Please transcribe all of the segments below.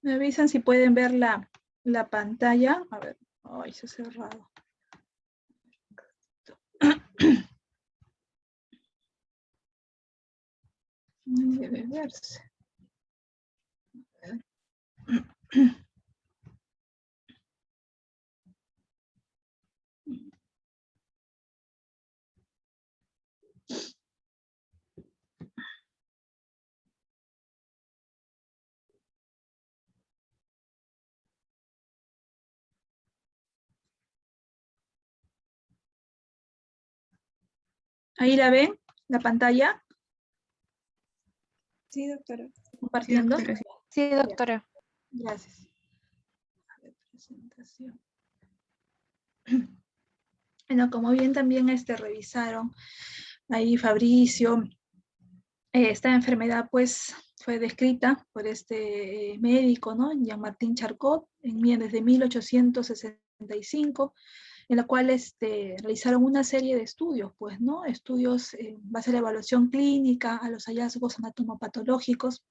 Me avisan si pueden ver la pantalla. A ver, ay, se ha cerrado. Debe verse. A ver. Ahí la ven, la pantalla. Sí, doctora. Compartiendo. Sí, doctora. Gracias. A ver, presentación. Bueno, como bien también revisaron ahí Fabricio, esta enfermedad pues fue descrita por este médico, ¿no? Jean-Martin Charcot, desde 1865, en la cual realizaron una serie de estudios, pues, ¿no? Estudios en base a la evaluación clínica, a los hallazgos anatomopatológicos,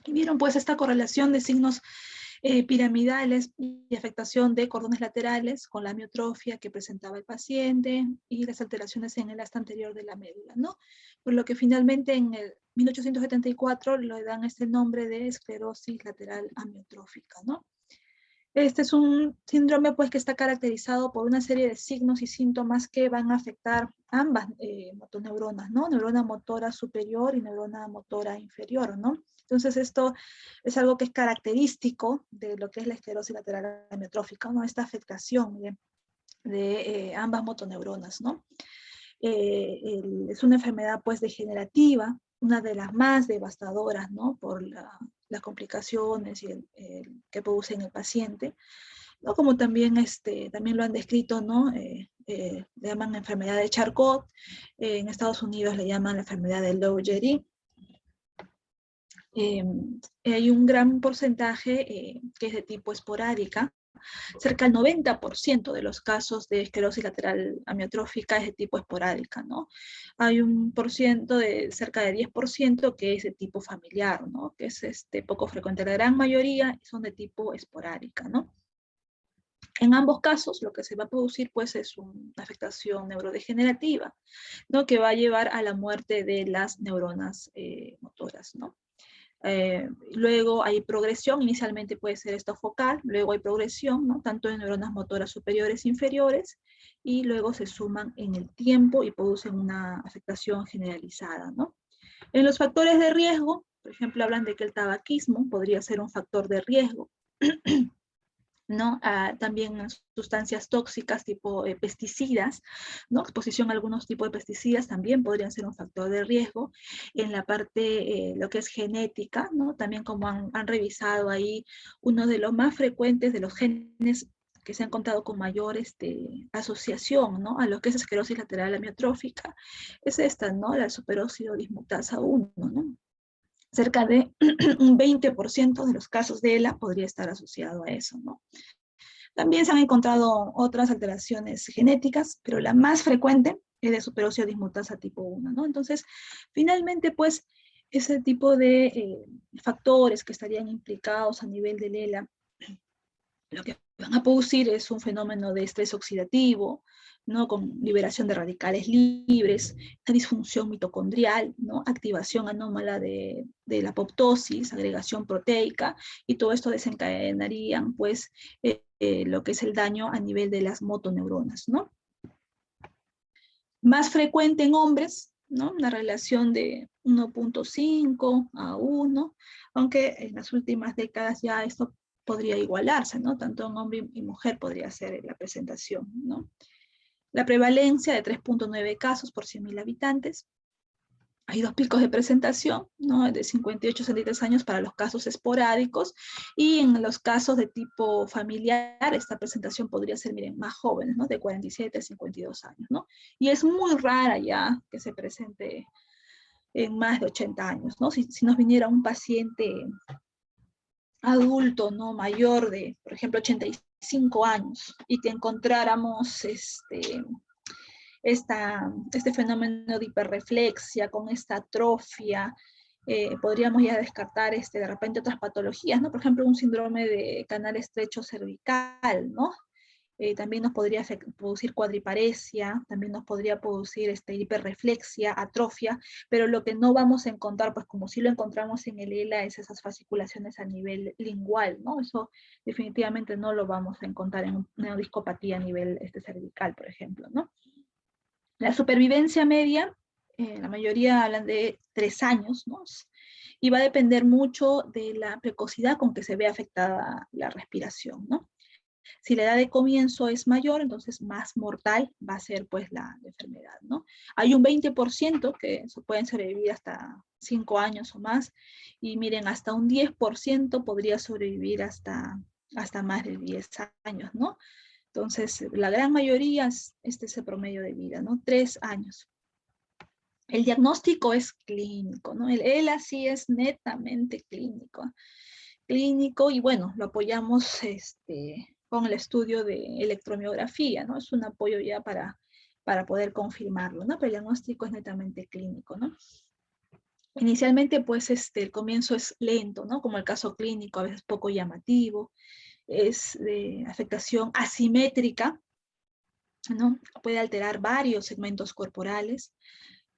y vieron pues esta correlación de signos piramidales y afectación de cordones laterales con la amiotrofia que presentaba el paciente y las alteraciones en el asta anterior de la médula, ¿no? Por lo que finalmente en el 1874 le dan este nombre de esclerosis lateral amiotrófica, ¿no? Este es un síndrome pues, que está caracterizado por una serie de signos y síntomas que van a afectar ambas motoneuronas, ¿no? Neurona motora superior y neurona motora inferior, ¿no? Entonces esto es algo que es característico de lo que es la esclerosis lateral amiotrófica, ¿no? Esta afectación de ambas motoneuronas, ¿no? Es una enfermedad pues degenerativa, una de las más devastadoras, ¿no? Por las complicaciones y que produce en el paciente, ¿no? Como también, también lo han descrito, ¿no? Le llaman la enfermedad de Charcot, en Estados Unidos le llaman la enfermedad de Lou-Gehrig. Hay un gran porcentaje que es de tipo esporádica. Cerca del 90% de los casos de esclerosis lateral amiotrófica es de tipo esporádica, ¿no? Hay un porciento de cerca de 10% que es de tipo familiar, ¿no? Que es poco frecuente. La gran mayoría son de tipo esporádica, ¿no? En ambos casos, lo que se va a producir, pues, es una afectación neurodegenerativa, ¿no? Que va a llevar a la muerte de las neuronas motoras, ¿no? Luego hay progresión, inicialmente puede ser esto focal, luego hay progresión, ¿no? Tanto en neuronas motoras superiores e inferiores, y luego se suman en el tiempo y producen una afectación generalizada, ¿no? En los factores de riesgo, por ejemplo, hablan de que el tabaquismo podría ser un factor de riesgo, ¿no? También sustancias tóxicas tipo pesticidas, ¿no? Exposición a algunos tipos de pesticidas también podrían ser un factor de riesgo. En la parte, lo que es genética, ¿no? También como han revisado ahí, uno de los más frecuentes de los genes que se han contado con mayor asociación, ¿no? A lo que es esclerosis lateral amiotrófica, es esta, ¿no? La superóxido dismutasa 1, ¿no? Cerca de un 20% de los casos de ELA podría estar asociado a eso, ¿no? También se han encontrado otras alteraciones genéticas, pero la más frecuente es de superóxido dismutasa tipo 1, ¿no? Entonces, finalmente, pues, ese tipo de factores que estarían implicados a nivel del ELA, lo que van a producir es un fenómeno de estrés oxidativo, ¿no? Con liberación de radicales libres, una disfunción mitocondrial, ¿no? Activación anómala de la apoptosis, agregación proteica, y todo esto desencadenarían, pues, lo que es el daño a nivel de las motoneuronas, ¿no? Más frecuente en hombres, ¿no? Una relación de 1.5 a 1, aunque en las últimas décadas ya esto podría igualarse, ¿no? Tanto en hombre y mujer podría ser la presentación, ¿no? La prevalencia de 3.9 casos por 100.000 habitantes. Hay dos picos de presentación, ¿no? De 58 a 63 años para los casos esporádicos, y en los casos de tipo familiar, esta presentación podría ser, miren, más jóvenes, ¿no? De 47 a 52 años, ¿no? Y es muy rara ya que se presente en más de 80 años, ¿no? Si nos viniera un paciente adulto, ¿no? Mayor de, por ejemplo, 85 años, y que encontráramos este fenómeno de hiperreflexia con esta atrofia podríamos ya descartar de repente otras patologías, ¿no? Por ejemplo, un síndrome de canal estrecho cervical, ¿no? También nos podría producir cuadriparesia, también nos podría producir hiperreflexia, atrofia, pero lo que no vamos a encontrar, pues como sí lo encontramos en el ELA, es esas fasciculaciones a nivel lingual, ¿no? Eso definitivamente no lo vamos a encontrar en una discopatía a nivel cervical, por ejemplo, ¿no? La supervivencia media, la mayoría hablan de 3 años, ¿no? Y va a depender mucho de la precocidad con que se ve afectada la respiración, ¿no? Si la edad de comienzo es mayor, entonces más mortal va a ser pues la enfermedad, ¿no? Hay un 20% que pueden sobrevivir hasta 5 años o más, y miren, hasta un 10% podría sobrevivir hasta más de 10 años, ¿no? Entonces, la gran mayoría es ese promedio de vida, ¿no? 3 años. El diagnóstico es clínico, ¿no? El ELA sí es netamente clínico. Clínico, y bueno, lo apoyamos con el estudio de electromiografía, ¿no? Es un apoyo ya para poder confirmarlo, ¿no? Pero el diagnóstico es netamente clínico, ¿no? Inicialmente, pues, el comienzo es lento, ¿no? Como el caso clínico, a veces poco llamativo, es de afectación asimétrica, ¿no? Puede alterar varios segmentos corporales,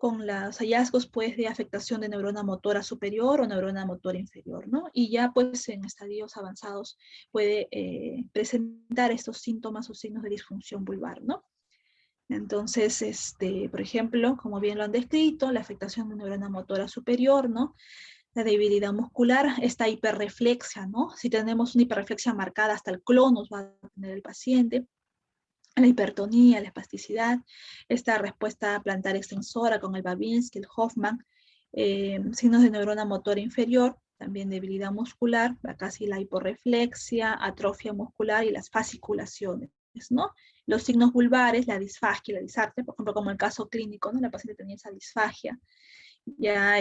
con los hallazgos pues de afectación de neurona motora superior o neurona motora inferior, ¿no? Y ya pues en estadios avanzados puede presentar estos síntomas o signos de disfunción vulvar, ¿no? Entonces, por ejemplo, como bien lo han descrito, la afectación de neurona motora superior, ¿no? La debilidad muscular, esta hiperreflexia, ¿no? Si tenemos una hiperreflexia marcada, hasta el clonus va a tener el paciente, la hipertonía, la espasticidad, esta respuesta plantar extensora con el Babinski, el Hoffman, signos de neurona motora inferior, también debilidad muscular, casi la hiporreflexia, atrofia muscular y las fasciculaciones, ¿no? Los signos vulvares, la disfagia, la disartria, por ejemplo, como el caso clínico, ¿no? La paciente tenía esa disfagia, ya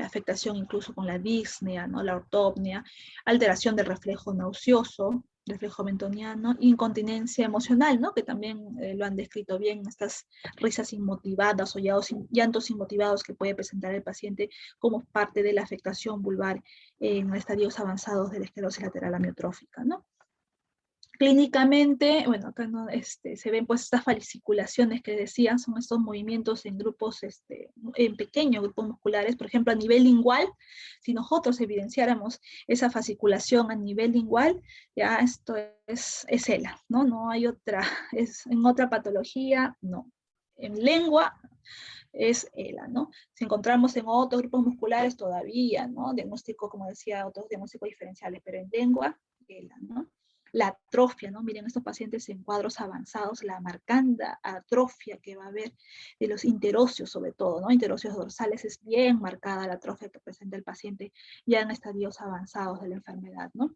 afectación incluso con la disnea, ¿no? La ortopnea, alteración del reflejo nauseoso, reflejo mentoniano, incontinencia emocional, ¿no? Que también lo han descrito bien, estas risas inmotivadas o llantos inmotivados que puede presentar el paciente como parte de la afectación vulvar en estadios avanzados de la esclerosis lateral amiotrófica, ¿no? Clínicamente, bueno, acá no, se ven pues estas fasciculaciones que decían, son estos movimientos en grupos, en pequeños grupos musculares, por ejemplo, a nivel lingual, si nosotros evidenciáramos esa fasciculación a nivel lingual, ya esto es ELA, ¿no? No hay otra, en otra patología, no. En lengua es ELA, ¿no? Si encontramos en otros grupos musculares todavía, ¿no? Diagnóstico, como decía, otros diagnósticos diferenciales, pero en lengua, ELA, ¿no? La atrofia, ¿no? Miren, estos pacientes en cuadros avanzados, la marcanda atrofia que va a haber de los interóseos sobre todo, ¿no? Interóseos dorsales, es bien marcada la atrofia que presenta el paciente ya en estadios avanzados de la enfermedad, ¿no?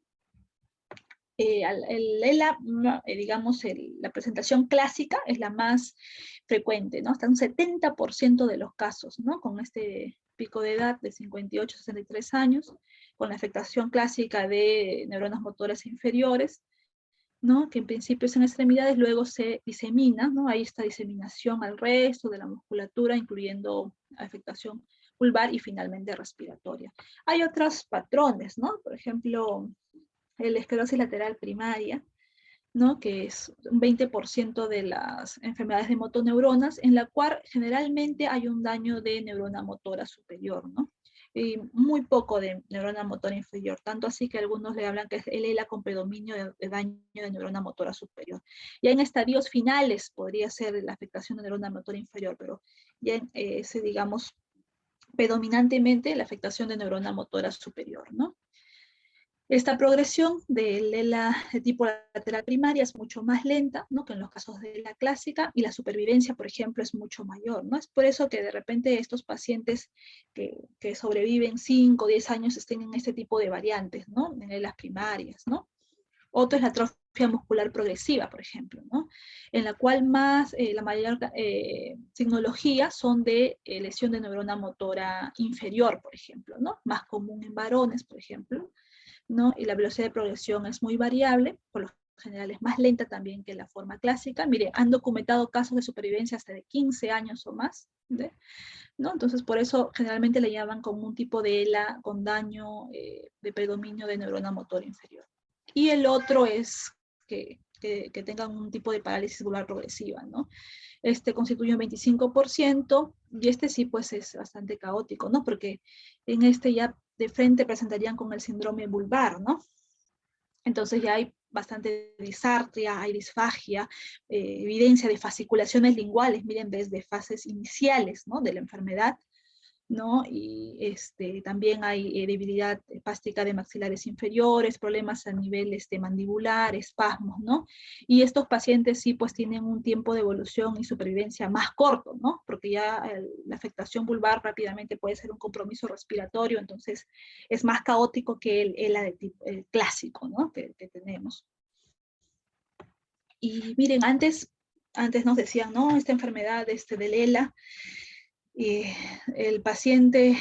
El ELA, digamos, la presentación clásica es la más frecuente, ¿no? Hasta un 70% de los casos, ¿no? Con este pico de edad de 58 a 63 años, con la afectación clásica de neuronas motoras inferiores, ¿no? Que en principio es en extremidades, luego se disemina, ¿no? Hay esta diseminación al resto de la musculatura, incluyendo afectación vulvar y finalmente respiratoria. Hay otros patrones, ¿no? Por ejemplo, la esclerosis lateral primaria, ¿no? Que es un 20% de las enfermedades de motoneuronas, en la cual generalmente hay un daño de neurona motora superior, ¿no? Y muy poco de neurona motora inferior, tanto así que algunos le hablan que es el ELA con predominio de daño de neurona motora superior. Ya en estadios finales podría ser la afectación de neurona motora inferior, pero ya en digamos, predominantemente la afectación de neurona motora superior, ¿no? Esta progresión del ELA de tipo lateral primaria es mucho más lenta, ¿no? Que en los casos de la clásica, y la supervivencia, por ejemplo, es mucho mayor, ¿no? Es por eso que de repente estos pacientes que sobreviven 5 o 10 años estén en este tipo de variantes, ¿no? En ELAs primarias, ¿no? Otro es la atrofia muscular progresiva, por ejemplo, ¿no? En la cual la mayor signología son de lesión de neurona motora inferior, por ejemplo, ¿no? Más común en varones, por ejemplo, ¿no? Y la velocidad de progresión es muy variable, por lo general es más lenta también que la forma clásica. Mire, han documentado casos de supervivencia hasta de 15 años o más, ¿no? Entonces, por eso generalmente le llaman como un tipo de ELA con daño de predominio de neurona motor inferior. Y el otro es que tengan un tipo de parálisis vulvar progresiva, ¿no? Este constituye un 25% y este sí, pues es bastante caótico, ¿no? Porque en este ya de frente presentarían con el síndrome vulvar, ¿no? Entonces ya hay bastante disartria, hay disfagia, evidencia de fasciculaciones linguales, miren, desde fases iniciales, ¿no? De la enfermedad, ¿no? Y también hay debilidad espástica de maxilares inferiores, problemas a nivel mandibular, espasmos, ¿no? Y estos pacientes sí pues tienen un tiempo de evolución y supervivencia más corto, ¿no? Porque ya la afectación vulvar rápidamente puede ser un compromiso respiratorio, entonces es más caótico que el ELA de tipo clásico, ¿no? Que tenemos. Y miren, antes nos decían, ¿no? Esta enfermedad del ELA, y el paciente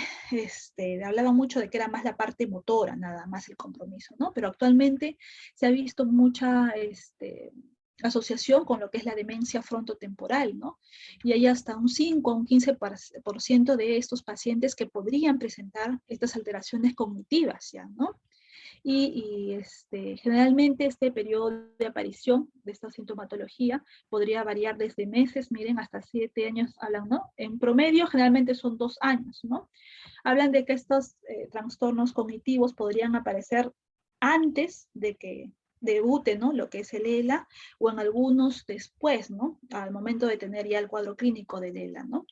hablaba mucho de que era más la parte motora, nada más el compromiso, ¿no? Pero actualmente se ha visto mucha asociación con lo que es la demencia frontotemporal, ¿no? Y hay hasta un 5 a un 15% de estos pacientes que podrían presentar estas alteraciones cognitivas, ¿ya, no? Generalmente este periodo de aparición de esta sintomatología podría variar desde meses, miren, hasta 7 años hablan, ¿no? En promedio generalmente son 2 años, ¿no? Hablan de que estos trastornos cognitivos podrían aparecer antes de que debute, ¿no? Lo que es el ELA, o en algunos después, ¿no? Al momento de tener ya el cuadro clínico del ELA, ¿no?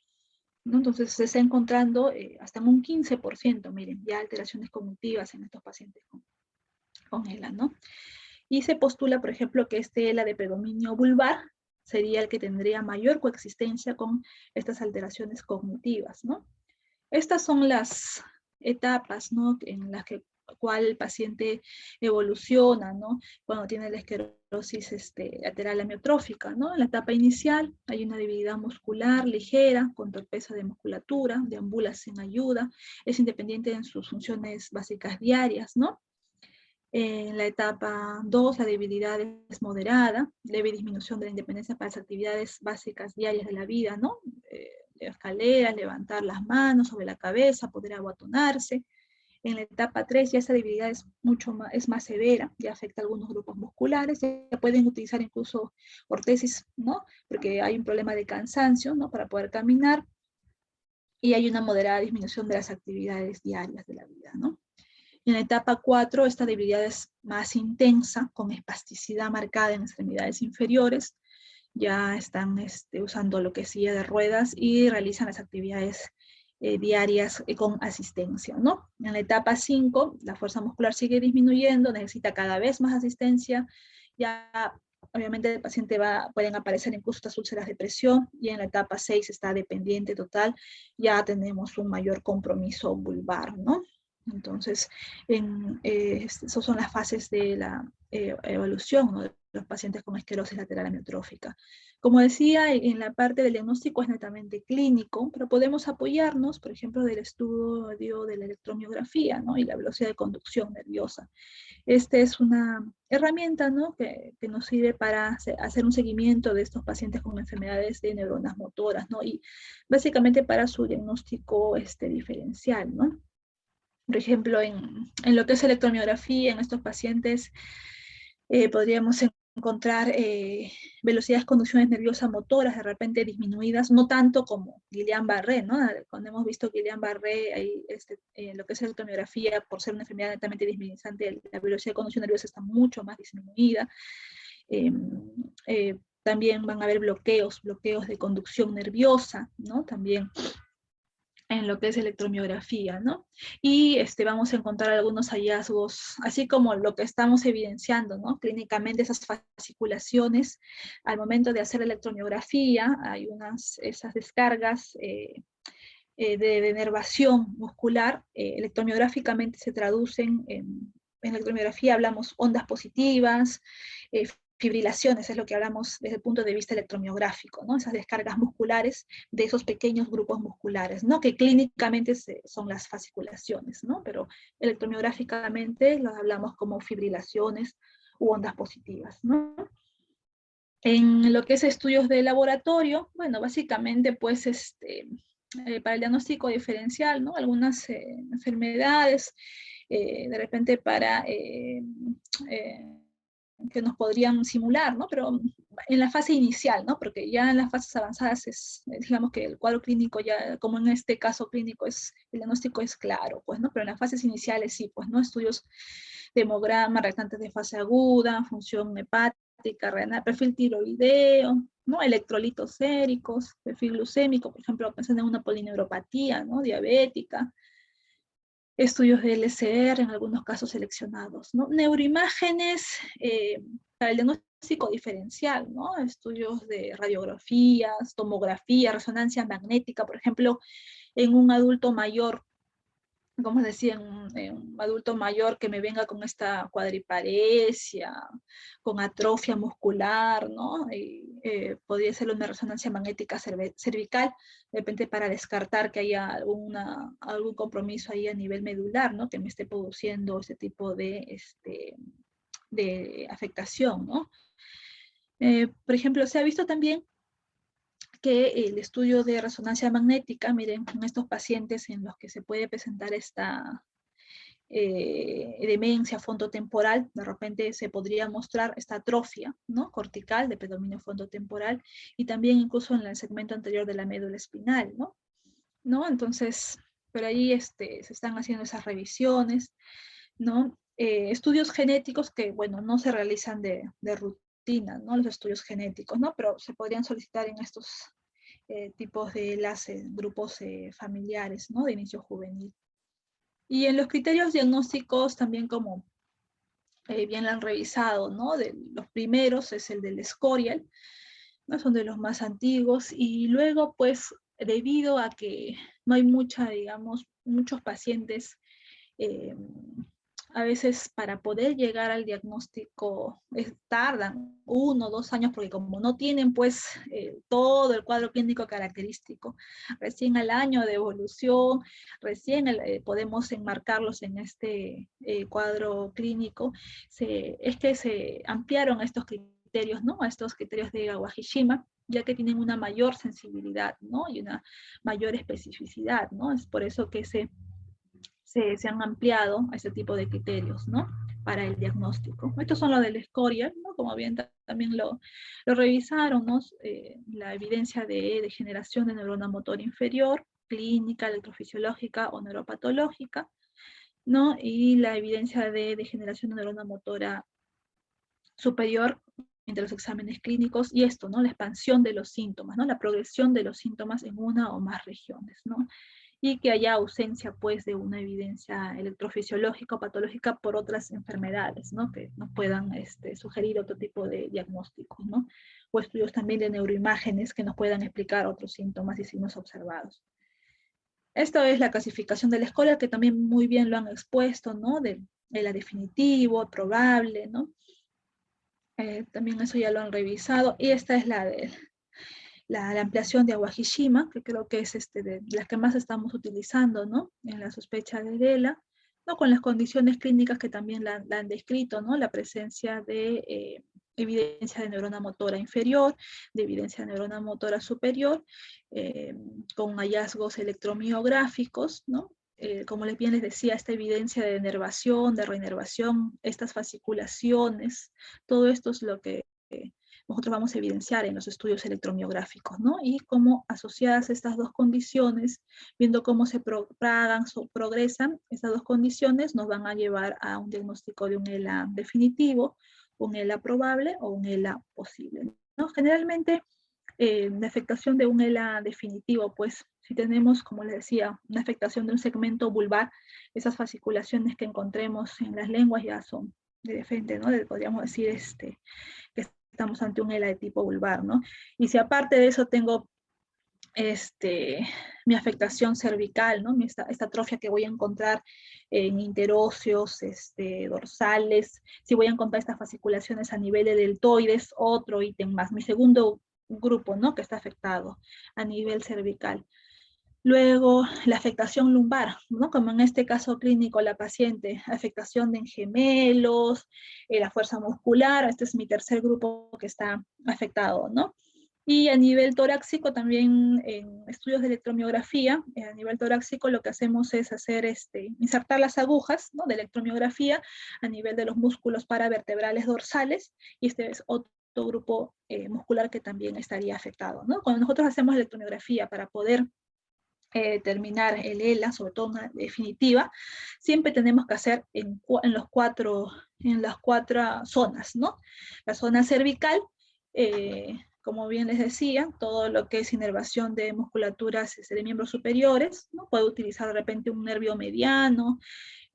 ¿No? Entonces se está encontrando hasta en un 15%, miren, ya alteraciones cognitivas en estos pacientes con ELA, ¿no? Y se postula, por ejemplo, que este ELA de predominio vulvar sería el que tendría mayor coexistencia con estas alteraciones cognitivas, ¿no? Estas son las etapas, ¿no? En las que cual el paciente evoluciona, ¿no? Cuando tiene la esclerosis lateral amiotrófica, ¿no? En la etapa inicial hay una debilidad muscular ligera, con torpeza de musculatura, deambula sin ayuda, es independiente en sus funciones básicas diarias, ¿no? En la etapa 2, la debilidad es moderada, leve disminución de la independencia para las actividades básicas diarias de la vida, ¿no? Escaleras, levantar las manos sobre la cabeza, poder abotonarse. En la etapa 3 ya esa debilidad es más severa, ya afecta a algunos grupos musculares, ya pueden utilizar incluso ortesis, ¿no? Porque hay un problema de cansancio, ¿no? Para poder caminar, y hay una moderada disminución de las actividades diarias de la vida, ¿no? En la etapa 4, esta debilidad es más intensa, con espasticidad marcada en extremidades inferiores. Ya están usando lo que es silla de ruedas y realizan las actividades diarias con asistencia, ¿no? En la etapa 5, la fuerza muscular sigue disminuyendo, necesita cada vez más asistencia. Ya, obviamente, el paciente pueden aparecer incluso estas úlceras de presión, y en la etapa 6 está dependiente total, ya tenemos un mayor compromiso vulvar, ¿no? Entonces, esas son las fases de la evolución, ¿no? De los pacientes con esclerosis lateral amiotrófica. Como decía, en la parte del diagnóstico es netamente clínico, pero podemos apoyarnos, por ejemplo, del estudio de la electromiografía, ¿no? Y la velocidad de conducción nerviosa. Esta es una herramienta, ¿no? que nos sirve para hacer un seguimiento de estos pacientes con enfermedades de neuronas motoras, ¿no? Y básicamente para su diagnóstico diferencial, ¿no? Por ejemplo, en lo que es electromiografía, en estos pacientes podríamos encontrar velocidades de conducciones nerviosas motoras de repente disminuidas, no tanto como Guillain-Barré, ¿no? Cuando hemos visto Guillain-Barré, lo que es electromiografía, por ser una enfermedad netamente disminuyente, la velocidad de conducción nerviosa está mucho más disminuida. También van a haber bloqueos de conducción nerviosa, ¿no? También en lo que es electromiografía, ¿no? Y vamos a encontrar algunos hallazgos, así como lo que estamos evidenciando, ¿no? Clínicamente, esas fasciculaciones, al momento de hacer electromiografía, hay esas descargas de denervación muscular, electromiográficamente se traducen en electromiografía hablamos ondas positivas, fibrilaciones, es lo que hablamos desde el punto de vista electromiográfico, ¿no? Esas descargas musculares de esos pequeños grupos musculares, ¿no? Que clínicamente son las fasciculaciones, ¿no? Pero electromiográficamente las hablamos como fibrilaciones u ondas positivas, ¿no? En lo que es estudios de laboratorio, bueno, básicamente pues para el diagnóstico diferencial, ¿no? Algunas enfermedades, de repente para que nos podrían simular, ¿no? Pero en la fase inicial, ¿no? Porque ya en las fases avanzadas es, digamos que el cuadro clínico ya, como en este caso clínico, el diagnóstico es claro, pues, ¿no? Pero en las fases iniciales sí, pues, ¿no? Estudios de hemograma, reactantes de fase aguda, función hepática, renal, perfil tiroideo, ¿no? Electrolitos séricos, perfil glucémico, por ejemplo, pensando en una polineuropatía, ¿no? Diabética, estudios de LCR en algunos casos seleccionados, ¿no? Neuroimágenes para el diagnóstico diferencial, ¿no? Estudios de radiografías, tomografía, resonancia magnética, por ejemplo, en un adulto mayor, como decía, en un adulto mayor que me venga con esta cuadriparesia, con atrofia muscular, ¿no? Y, podría ser una resonancia magnética cervical, de repente para descartar que haya algún compromiso ahí a nivel medular, ¿no? Que me esté produciendo ese tipo de afectación, ¿no? Por ejemplo, se ha visto también que el estudio de resonancia magnética, miren, en estos pacientes en los que se puede presentar esta demencia frontotemporal, de repente se podría mostrar esta atrofia, ¿no? Cortical de predominio frontotemporal y también incluso en el segmento anterior de la médula espinal, ¿no? ¿No? Entonces, por ahí se están haciendo esas revisiones, ¿no? Estudios genéticos que, bueno, no se realizan de rutina, ¿no? Los estudios genéticos, ¿no? Pero se podrían solicitar en estos tipos de enlaces, grupos familiares, ¿no? De inicio juvenil. Y en los criterios diagnósticos también como bien lo han revisado, ¿no? De los primeros es el del Escorial, ¿no? Son de los más antiguos y luego pues debido a que no hay digamos, muchos pacientes eh, a veces para poder llegar al diagnóstico tardan 1 o 2 años porque como no tienen pues todo el cuadro clínico característico, recién al año de evolución, recién podemos enmarcarlos en este cuadro clínico, es que se ampliaron estos criterios, ¿no? A estos criterios de Kawashima, ya que tienen una mayor sensibilidad, ¿no? Y una mayor especificidad, ¿no? Es por eso que se han ampliado a ese tipo de criterios, ¿no? Para el diagnóstico. Estos son los del Escorial, ¿no? Como bien también lo revisaron, ¿no? La evidencia de degeneración de neurona motor inferior, clínica, electrofisiológica o neuropatológica, ¿no? Y la evidencia de degeneración de neurona motora superior entre los exámenes clínicos y esto, ¿no? La expansión de los síntomas, ¿no? La progresión de los síntomas en una o más regiones, ¿no? Y que haya ausencia, pues, de una evidencia electrofisiológica o patológica por otras enfermedades, ¿no? Que nos puedan sugerir otro tipo de diagnósticos, ¿no? O estudios también de neuroimágenes que nos puedan explicar otros síntomas y signos observados. Esta es la clasificación de la escoria, que también muy bien lo han expuesto, ¿no? De la definitivo, probable, ¿no? También eso ya lo han revisado. Y esta es la ampliación de Awajishima, que creo que es de las que más estamos utilizando, ¿no? En la sospecha de DELA, ¿no? Con las condiciones clínicas que también la han descrito, ¿no? La presencia de evidencia de neurona motora inferior, de evidencia de neurona motora superior, con hallazgos electromiográficos, ¿no? Como bien les decía, esta evidencia de denervación, de reinervación, estas fasciculaciones, todo esto es lo que nosotros vamos a evidenciar en los estudios electromiográficos, ¿no? Y cómo asociadas estas dos condiciones, viendo cómo se propagan, progresan, estas dos condiciones nos van a llevar a un diagnóstico de un ELA definitivo, un ELA probable o un ELA posible, ¿no? Generalmente, la afectación de un ELA definitivo, pues si tenemos, como les decía, una afectación de un segmento vulvar, esas fasciculaciones que encontremos en las lenguas ya son de frente, ¿no? Podríamos decir que estamos ante un ELA de tipo vulvar, ¿no? Y si aparte de eso tengo mi afectación cervical, ¿no? Esta atrofia que voy a encontrar en interóseos, dorsales, si voy a encontrar estas fasciculaciones a nivel de deltoides, otro ítem más, mi segundo grupo, ¿no? Que está afectado a nivel cervical. Luego, la afectación lumbar, ¿no? Como en este caso clínico, la paciente, afectación de gemelos, la fuerza muscular, este es mi tercer grupo que está afectado, ¿no? Y a nivel torácico también en estudios de electromiografía, a nivel torácico lo que hacemos es hacer, insertar las agujas, ¿no? De electromiografía a nivel de los músculos paravertebrales dorsales, y este es otro grupo muscular que también estaría afectado, ¿no? Cuando nosotros hacemos electromiografía para poder terminar el ELA, sobre todo una definitiva, siempre tenemos que hacer en las cuatro zonas, ¿no? La zona cervical, como bien les decía, todo lo que es inervación de musculaturas de miembros superiores, ¿no? Puedo utilizar de repente un nervio mediano,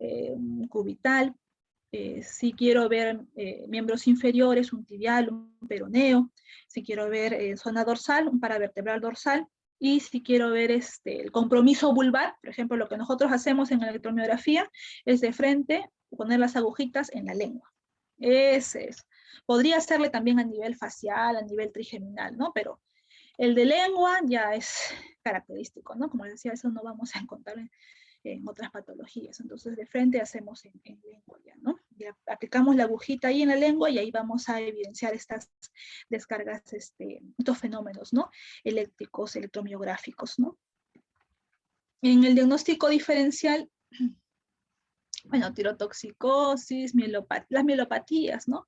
un cubital. Si quiero ver miembros inferiores, un tibial, un peroneo. Si quiero ver zona dorsal, un paravertebral dorsal. Y si quiero ver el compromiso vulvar, por ejemplo, lo que nosotros hacemos en la electromiografía es de frente poner las agujitas en la lengua. Ese es. Podría hacerle también a nivel facial, a nivel trigeminal, ¿no? Pero el de lengua ya es característico, ¿no? Como les decía, eso no vamos a encontrar en otras patologías. Entonces, de frente hacemos en lengua ya, ¿no? Ya aplicamos la agujita ahí en la lengua y ahí vamos a evidenciar estas descargas, estos fenómenos, ¿no? Eléctricos, electromiográficos, ¿no? En el diagnóstico diferencial, bueno, tirotoxicosis, las mielopatías, ¿no?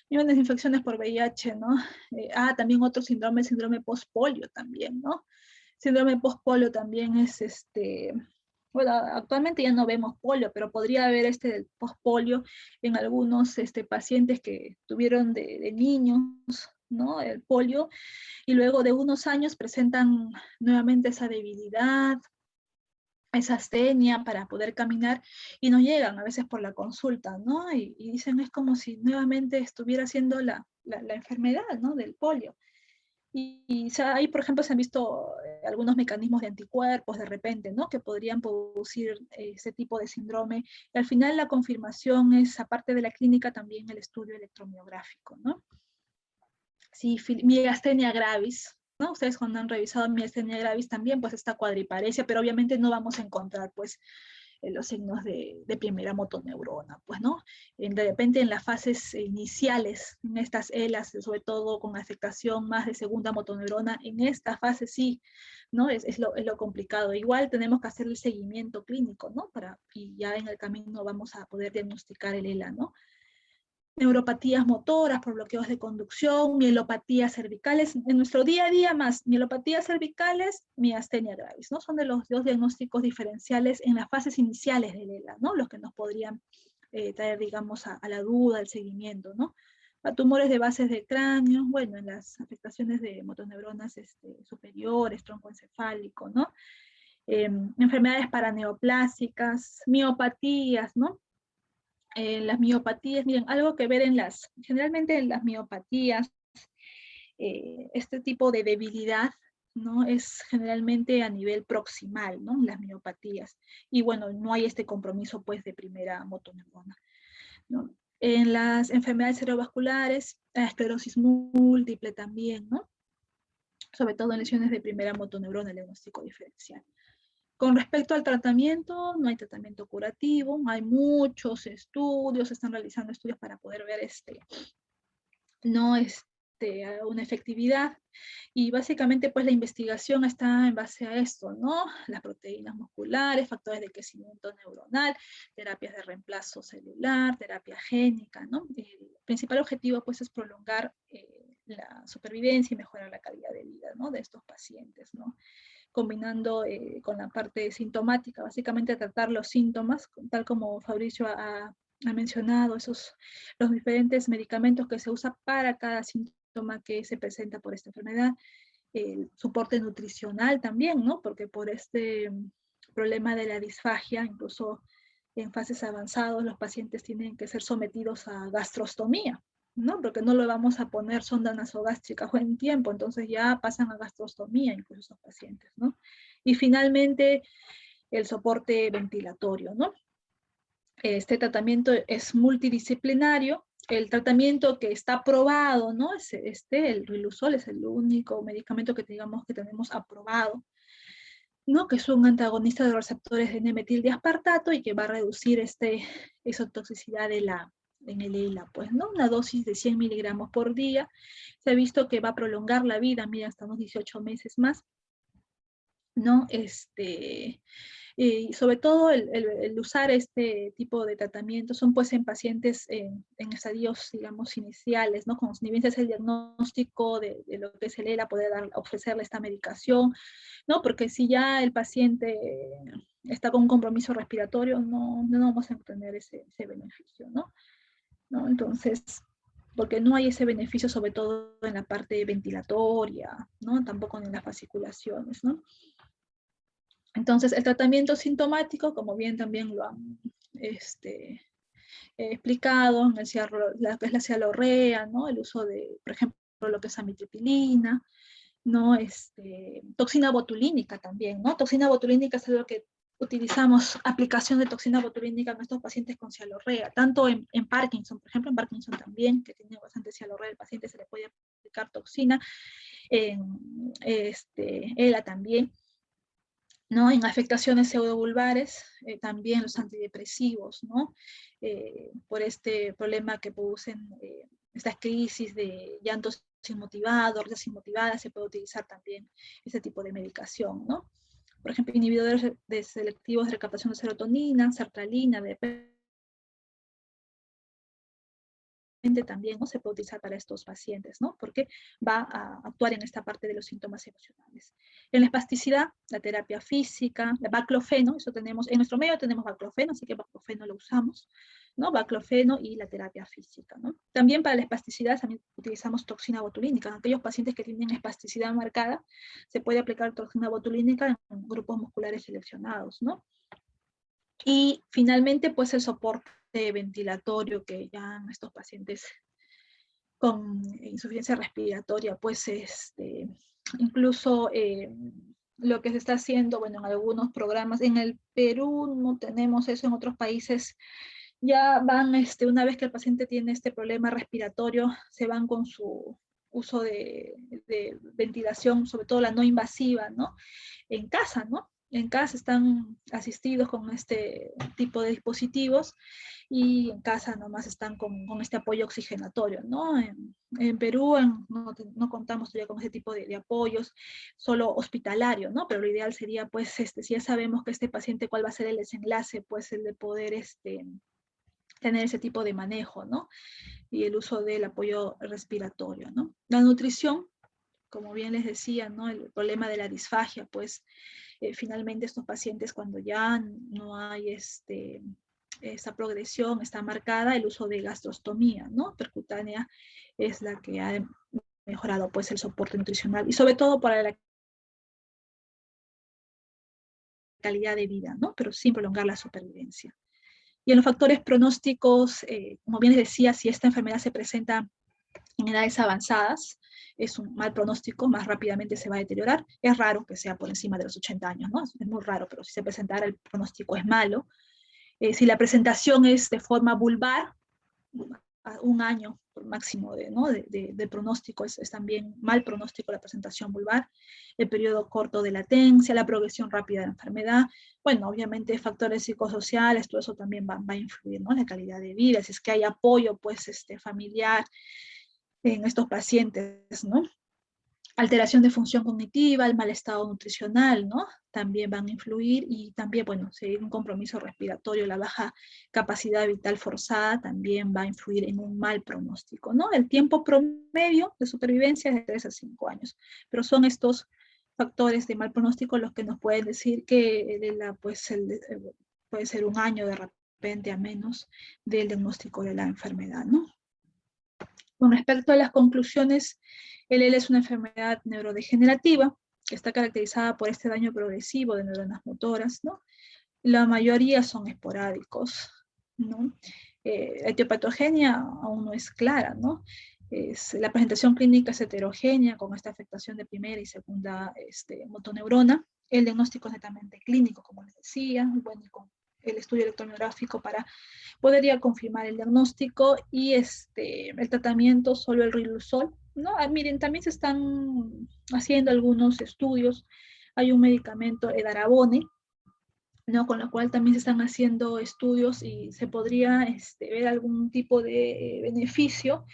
Y unas infecciones por VIH, ¿no? También otro síndrome post-polio también, ¿no? Síndrome post-polio también es bueno, actualmente ya no vemos polio, pero podría haber del post-polio en algunos pacientes que tuvieron de niños, ¿no? El polio, y luego de unos años presentan nuevamente esa debilidad, esa astenia para poder caminar y no llegan a veces por la consulta, ¿no? Y dicen, es como si nuevamente estuviera haciendo la enfermedad, ¿no? Del polio. Y ahí, por ejemplo, se han visto algunos mecanismos de anticuerpos de repente, ¿no? Que podrían producir ese tipo de síndrome. Y al final la confirmación es, aparte de la clínica, también el estudio electromiográfico, ¿no? Sí, miastenia gravis, ¿no? Ustedes cuando han revisado miastenia gravis también, pues esta cuadriparesia, pero obviamente no vamos a encontrar, pues, los signos de primera motoneurona, pues, ¿no? De repente en las fases iniciales, en estas ELAs, sobre todo con afectación más de segunda motoneurona, en esta fase sí, ¿no? Es lo complicado. Igual tenemos que hacer el seguimiento clínico, ¿no? Y ya en el camino vamos a poder diagnosticar el ELA, ¿no? Neuropatías motoras por bloqueos de conducción, mielopatías cervicales. En nuestro día a día más mielopatías cervicales, miastenia gravis, ¿no? Son de los dos diagnósticos diferenciales en las fases iniciales del ELA, ¿no? Los que nos podrían traer, digamos, a la duda, al seguimiento, ¿no? A tumores de bases de cráneo, bueno, en las afectaciones de motoneuronas superiores, troncoencefálico, ¿no? Enfermedades paraneoplásicas, miopatías, ¿no? Las miopatías, miren, algo que ver generalmente en las miopatías, este tipo de debilidad, ¿no? Es generalmente a nivel proximal, ¿no? Las miopatías. Y bueno, no hay este compromiso, pues, de primera motoneurona, ¿no? En las enfermedades cerebrovasculares, la esclerosis múltiple también, ¿no? Sobre todo en lesiones de primera motoneurona, el diagnóstico diferencial. Con respecto al tratamiento, no hay tratamiento curativo, hay muchos estudios, se están realizando estudios para poder ver una efectividad, y básicamente pues la investigación está en base a esto, ¿no? Las proteínas musculares, factores de crecimiento neuronal, terapias de reemplazo celular, terapia génica, ¿no? El principal objetivo pues es prolongar la supervivencia y mejorar la calidad de vida, ¿no? De estos pacientes, ¿no? Combinando con la parte sintomática, básicamente tratar los síntomas, tal como Fabricio ha mencionado, los diferentes medicamentos que se usan para cada síntoma que se presenta por esta enfermedad, el soporte nutricional también, ¿no? Porque por este problema de la disfagia, incluso en fases avanzadas, los pacientes tienen que ser sometidos a gastrostomía, ¿no? Porque no le vamos a poner sonda nasogástrica en tiempo, entonces ya pasan a gastrostomía incluso esos pacientes, ¿no? Y finalmente, el soporte ventilatorio, ¿no? Este tratamiento es multidisciplinario. El tratamiento que está aprobado, ¿no? El Riluzol es el único medicamento que digamos que tenemos aprobado ¿no? Que es un antagonista de los receptores de N-metildiaspartato y que va a reducir esa toxicidad en el ELA, pues, ¿no? Una dosis de 100 miligramos por día. Se ha visto que va a prolongar la vida, mira, hasta unos 18 meses más, ¿no? Y sobre todo el usar este tipo de tratamientos son pues en pacientes en estadios, digamos, iniciales, ¿no? Como ni bien se hace el diagnóstico de lo que es el ELA, poder ofrecerle esta medicación, ¿no? Porque si ya el paciente está con un compromiso respiratorio, no vamos a obtener ese beneficio, ¿no? ¿No? Entonces, porque no hay ese beneficio sobre todo en la parte ventilatoria, ¿no? Tampoco en las fasciculaciones, ¿no? Entonces, el tratamiento sintomático, como bien también lo han explicado, en que es la cialorrea, ¿no? El uso de, por ejemplo, lo que es amitriptilina, ¿no? Toxina botulínica también, ¿no? Toxina botulínica es algo que utilizamos, aplicación de toxina botulínica en estos pacientes con cialorrea, tanto en Parkinson, por ejemplo, en Parkinson también, que tiene bastante cialorrea, el paciente se le puede aplicar toxina, en ELA también, ¿no? En afectaciones pseudovulvares, también los antidepresivos, ¿no? Por este problema que producen estas crisis de llantos inmotivados, risas inmotivadas, se puede utilizar también ese tipo de medicación, ¿no? Por ejemplo, inhibidores de selectivos de recaptación de serotonina, sertralina, también, ¿no? Se puede utilizar para estos pacientes, ¿no? Porque va a actuar en esta parte de los síntomas emocionales. En la espasticidad, la terapia física, el baclofeno, eso tenemos, en nuestro medio tenemos baclofeno, así que baclofeno lo usamos, ¿no? Baclofeno y la terapia física, ¿no? También para la espasticidad también utilizamos toxina botulínica. En aquellos pacientes que tienen espasticidad marcada, se puede aplicar toxina botulínica en grupos musculares seleccionados, ¿no? Y finalmente, pues el soporte ventilatorio que ya en estos pacientes con insuficiencia respiratoria, pues incluso lo que se está haciendo, bueno, en algunos programas, en el Perú no tenemos eso, en otros países ya van, una vez que el paciente tiene este problema respiratorio, se van con su uso de ventilación, sobre todo la no invasiva, ¿no? En casa, ¿no? En casa están asistidos con este tipo de dispositivos y en casa nomás están con este apoyo oxigenatorio, ¿no? En Perú no contamos todavía con ese tipo de apoyos, solo hospitalario, ¿no? Pero lo ideal sería, pues, si ya sabemos que este paciente, cuál va a ser el desenlace, pues, el de poder, tener ese tipo de manejo, ¿no? Y el uso del apoyo respiratorio, ¿no? La nutrición, como bien les decía, ¿no? El problema de la disfagia, pues, finalmente estos pacientes cuando ya no hay esta progresión, está marcada, el uso de gastrostomía, ¿no? Percutánea es la que ha mejorado, pues, el soporte nutricional y sobre todo para la calidad de vida, ¿no? Pero sin prolongar la supervivencia. Y en los factores pronósticos, como bien les decía, si esta enfermedad se presenta en edades avanzadas, es un mal pronóstico, más rápidamente se va a deteriorar. Es raro que sea por encima de los 80 años, ¿no? Es muy raro, pero si se presentara el pronóstico es malo. Si la presentación es de forma vulvar, un año máximo ¿no? de pronóstico, es también mal pronóstico la presentación vulvar, el periodo corto de latencia, la progresión rápida de la enfermedad, bueno, obviamente factores psicosociales, todo eso también va a influir, ¿no? La calidad de vida, si es que hay apoyo, pues, familiar en estos pacientes, ¿no? Alteración de función cognitiva, el mal estado nutricional, ¿no? También van a influir y también, bueno, si hay un compromiso respiratorio, la baja capacidad vital forzada también va a influir en un mal pronóstico, ¿no? El tiempo promedio de supervivencia es de 3 a 5 años, pero son estos factores de mal pronóstico los que nos pueden decir que puede ser un año de repente a menos del diagnóstico de la enfermedad, ¿no? Con respecto a las conclusiones, el ELA es una enfermedad neurodegenerativa que está caracterizada por este daño progresivo de neuronas motoras, ¿no? La mayoría son esporádicos, ¿no? La etiopatogenia aún no es clara, ¿no? La presentación clínica es heterogénea con esta afectación de primera y segunda motoneurona. El diagnóstico es netamente clínico, como les decía, bueno, con el estudio electromiográfico podría confirmar el diagnóstico y el tratamiento solo el riluzol, ¿no? Miren, también se están haciendo algunos estudios Hay un medicamento, edarabone, ¿no? Con lo cual también se están haciendo estudios y se podría ver algún tipo de beneficio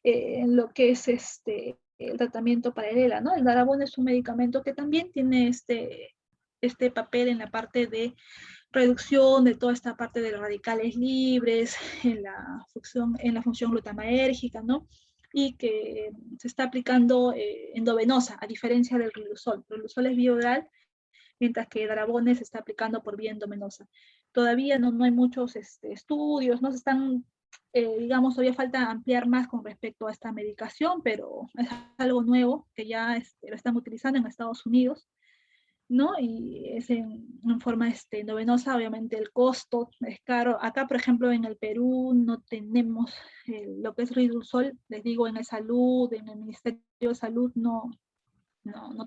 en lo que es el tratamiento para el ELA, ¿no? El darabón es un medicamento que también tiene este papel en la parte de reducción de toda esta parte de los radicales libres, en la función glutamatérgica, ¿no? Y que se está aplicando endovenosa, a diferencia del riluzol. El riluzol es vía oral, mientras que Darabone se está aplicando por vía endovenosa. Todavía no hay muchos estudios, no se están, digamos, todavía falta ampliar más con respecto a esta medicación, pero es algo nuevo que ya lo están utilizando en Estados Unidos, ¿no? Y es en forma endovenosa, obviamente el costo es caro. Acá, por ejemplo, en el Perú no tenemos lo que es Riduzol, les digo, en el salud, en el Ministerio de Salud no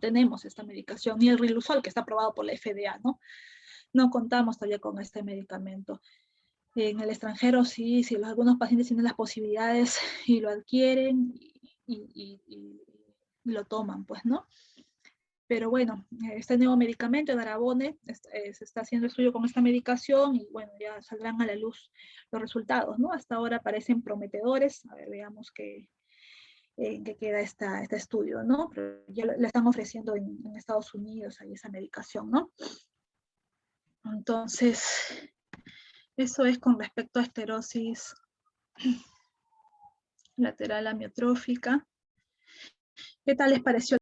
tenemos esta medicación, ni el Riluzol, que está aprobado por la FDA, ¿no? No contamos todavía con este medicamento. En el extranjero sí, si algunos pacientes tienen las posibilidades y lo adquieren y lo toman, pues, ¿no? Pero bueno, este nuevo medicamento, Darabone, se está haciendo estudio con esta medicación y bueno, ya saldrán a la luz los resultados, ¿no? Hasta ahora parecen prometedores. A ver, veamos en qué queda este estudio, ¿no? Pero ya la están ofreciendo en Estados Unidos, ahí esa medicación, ¿no? Entonces, eso es con respecto a esclerosis lateral amiotrófica. ¿Qué tal les pareció?